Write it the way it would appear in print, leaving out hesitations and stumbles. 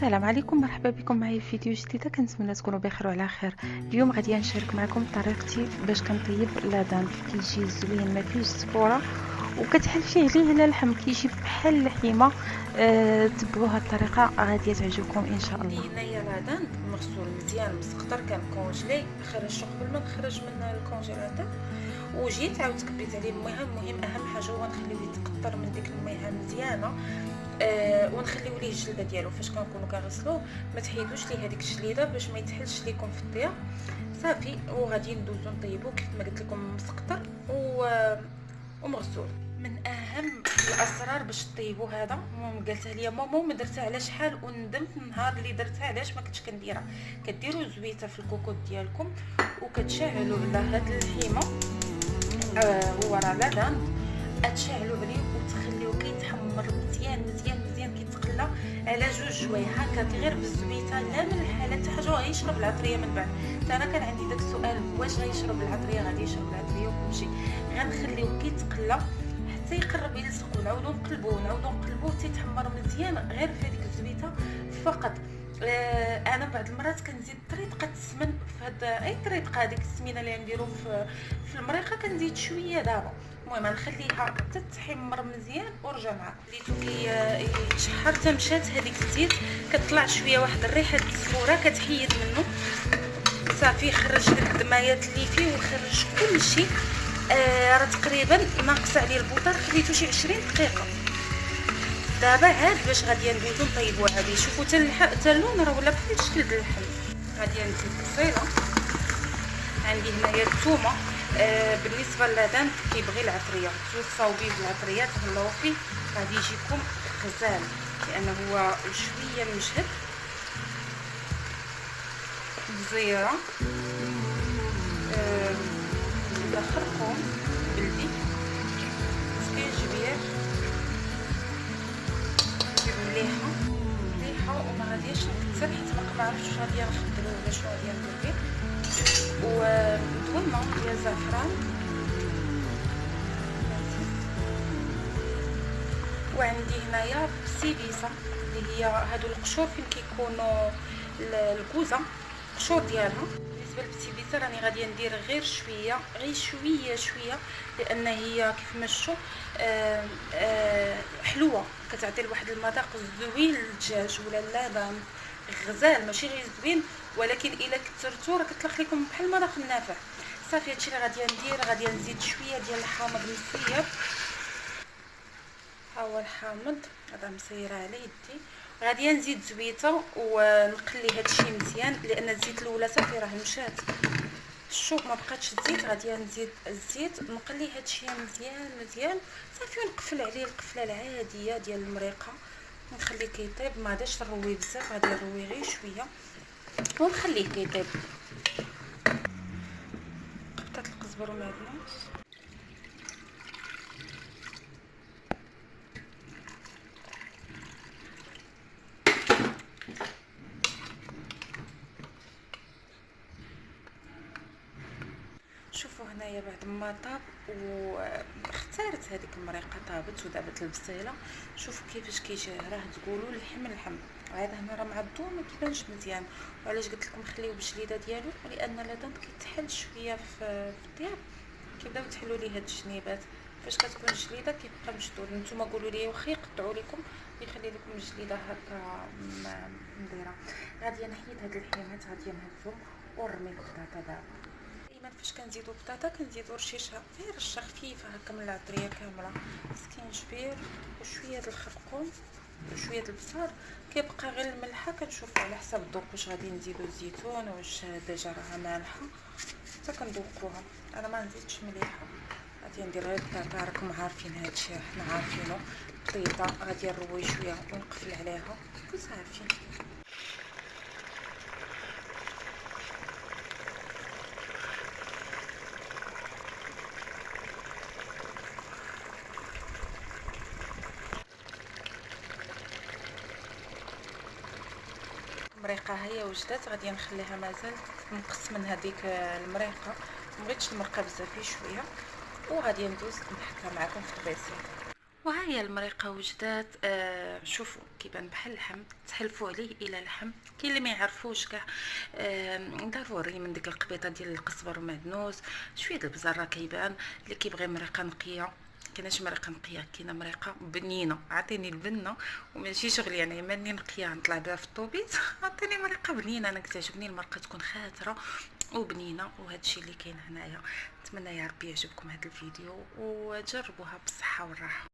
السلام عليكم، مرحبا بكم معايا في فيديو جديده. كنتمنى تكونوا بخير وعلى خير. اليوم غادي نشارك معكم طريقتي باش كنطيب لادان. كيجي زوين، ما فيهش سفوره، وكتحل فيه غير على اللحم، كيجي بحال اللحيمه. تبعوا هاد الطريقه غادي تعجبكم ان شاء الله. هنايا لادان مغسول مزيان مسقطر، كان كونجلي، خرجته قبل ما نخرج من الكونجيلاتور وجيت عاود كبيت عليه المهم اهم حاجه هو نخليوه يتقطر من ديك المياه مزيانه. ونخليو ليه الجلده ديالو. فاش كنكونوا كنغسلوه ما تحيدوش ليه هذيك الجليده باش ما يتحلش ليكم في الطياب. صافي، وغادي ندوزو نطيبو كيف ما قلت لكم مسقطر ومغسول. من اهم الاسرار باش طيبوا هذا، قالتها لي ماما وما درتها على شحال، وندمت النهار اللي درتها علاش ما كنتش كنديرها. كديروا زويته في الكوكوط ديالكم وكتشعلوا على هاد اللحيمه، هو راه لادان، تشعلوا عليه وتخليوه كيتحمر مزيان مزيان مزيان، كيتقلى على 2 جوايع هكا غير بالزويته، لا ملح لا حتى حاجه، غيشرب العطريه من بعد. انا كان عندي داك السؤال، واش غيشرب العطريه؟ غادي يشرب العطريه وكلشي. غنخليوه كيتقلى حتى يقرب يلصق، ونعاودو نقلبوه حتى يتحمر مزيان غير في هذيك الزويته فقط. انا بعض المرات كنزيد طريقه السمن في هذا، اي طريقه هذيك السمينه اللي نديرو في المريقه كنزيد شويه دابا. المهم نخليها حتى تحمر مزيان ورجع معاك. خليتو كيتشحر حتى مشات هذيك الزيت، كتطلع شويه واحد الريحه الزفوره كتحيد منه. صافي خرج داك الدمايات اللي فيه وخرج كلشي. راه تقريبا ناقص عليه البوطه، خليتو شي 20 دقيقه. دابا عاد باش غادي ندوزو نطيبو هادي. شوفوا حتى اللون راه ولا بحال شكل اللحم. غادي نزيد البصيله، عندي هنايا الثومه. بالنسبه للادان كيبغي العطريه، توصاوبيه بالعطريه تهلاو فيه غادي يجيكم غزال، لانه هو شويه مجهد. بزيره، خرقوم بلدي، سكينجبير، مليحه وما غاديش نكثر حيت ما عرفتش واش غادي نخدمو ولا شنو غادي ندير به. ودويمه ديال الزعفران، وعندي هنايا بسيبيسه اللي هي هادو القشور فين كيكونوا الكوزه، القشور ديالها. بالنسبه للبسيبيسه راني غادي ندير غير شويه شويه، لان هي كيف ما شفتوا حلوه، كتعطي لواحد المذاق زوين للدجاج ولا اللبن. غزال ماشي غير زوين، ولكن الا كثرتو راه كتلخ لكم بحال المذاق النافع. صافي هادشي اللي غادي ندير. غادي نزيد شويه ديال الحامض مسير، ها هو الحامض هذا مسيره على يدي. غادي نزيد زويته ونقلي هادشي مزيان، لان الزيت الاولى صافي راه مشات. شوف ما بقاتش الزيت، غادي نزيد الزيت نقلي هادشي مزيان صافي، ونقفل عليه القفله العاديه ديال المريقه، نخليه كيطيب. ما غاديش نرويه بزاف، غادي نرويه غير شويه ونخليه كيطيب. قطعت القزبر ومعدنوس، شوفوا هنايا بعد ما طاب واختارت هذيك المريقه طابت ودابت البصيله. شوفوا كيفاش كيجي، راه تقولوا اللحم. عاد هنا راه معضو ما كيبانش مزيان. وعلاش قلت لكم خليوه بالجليده ديالو؟ لان لادان كيتحل شويه في الطياب، كيبداو يتحلوا ليه هاد الجنيبات. فاش كتكون الجليده كيبقى مشدود. نتوما قولوا لي واخا يقطعوا لكم ويخلي لكم الجليده هكا مديره. غادي نحيد هاد الحيمات، غادي نهزهم ونرمي البطاطا. دابا فاش كنزيدو بطاطا كنزيدو رشيشه، غير رشه خفيفه هكا من العطريه كامله، سكينجبير وشويه د الخرقوم وشويه د البصل. كيبقى غير الملحه كنشوفوا على حسب الذوق، واش غادي نزيدو الزيتون، واش ديجا راها مالحه حتى كندوقوها. انا ما نزيدش مليحه، غادي ندير غير البطاطا. راكم عارفين هادشي، حنا عارفينه. بطيطه غادي نروي شويه ونقفل عليها وصافي. المريقه هي وجدت، غادي نخليها مازال تنقص من هذيك المريقه. مبغيتش المرقه بزاف، شويه. وغادي ندوز نحكها معكم في البيسين. وها هي المريقه وجدات. شوفوا كيبان بحال اللحم، تحلفوا عليه الى لحم. كاين اللي ما يعرفوش كاع. ضروري من ديك القبيطه ديال القزبر ومعدنوس، شويه د البزار كيبان. اللي كيبغي مريقه نقيه، كايناش مريقه نقيه، كاينه مريقه بنينه. عطيني البنه وماشي شغلي يعني ماني نقيه نطلع بها في الطوبيس. عطيني مريقه بنينه، انا كتعجبني المرقه تكون خاطره وبنينه، وهذا الشيء اللي كاين هنايا. نتمنى يا ربي يعجبكم هذا الفيديو وجربوها بالصحه والراحه.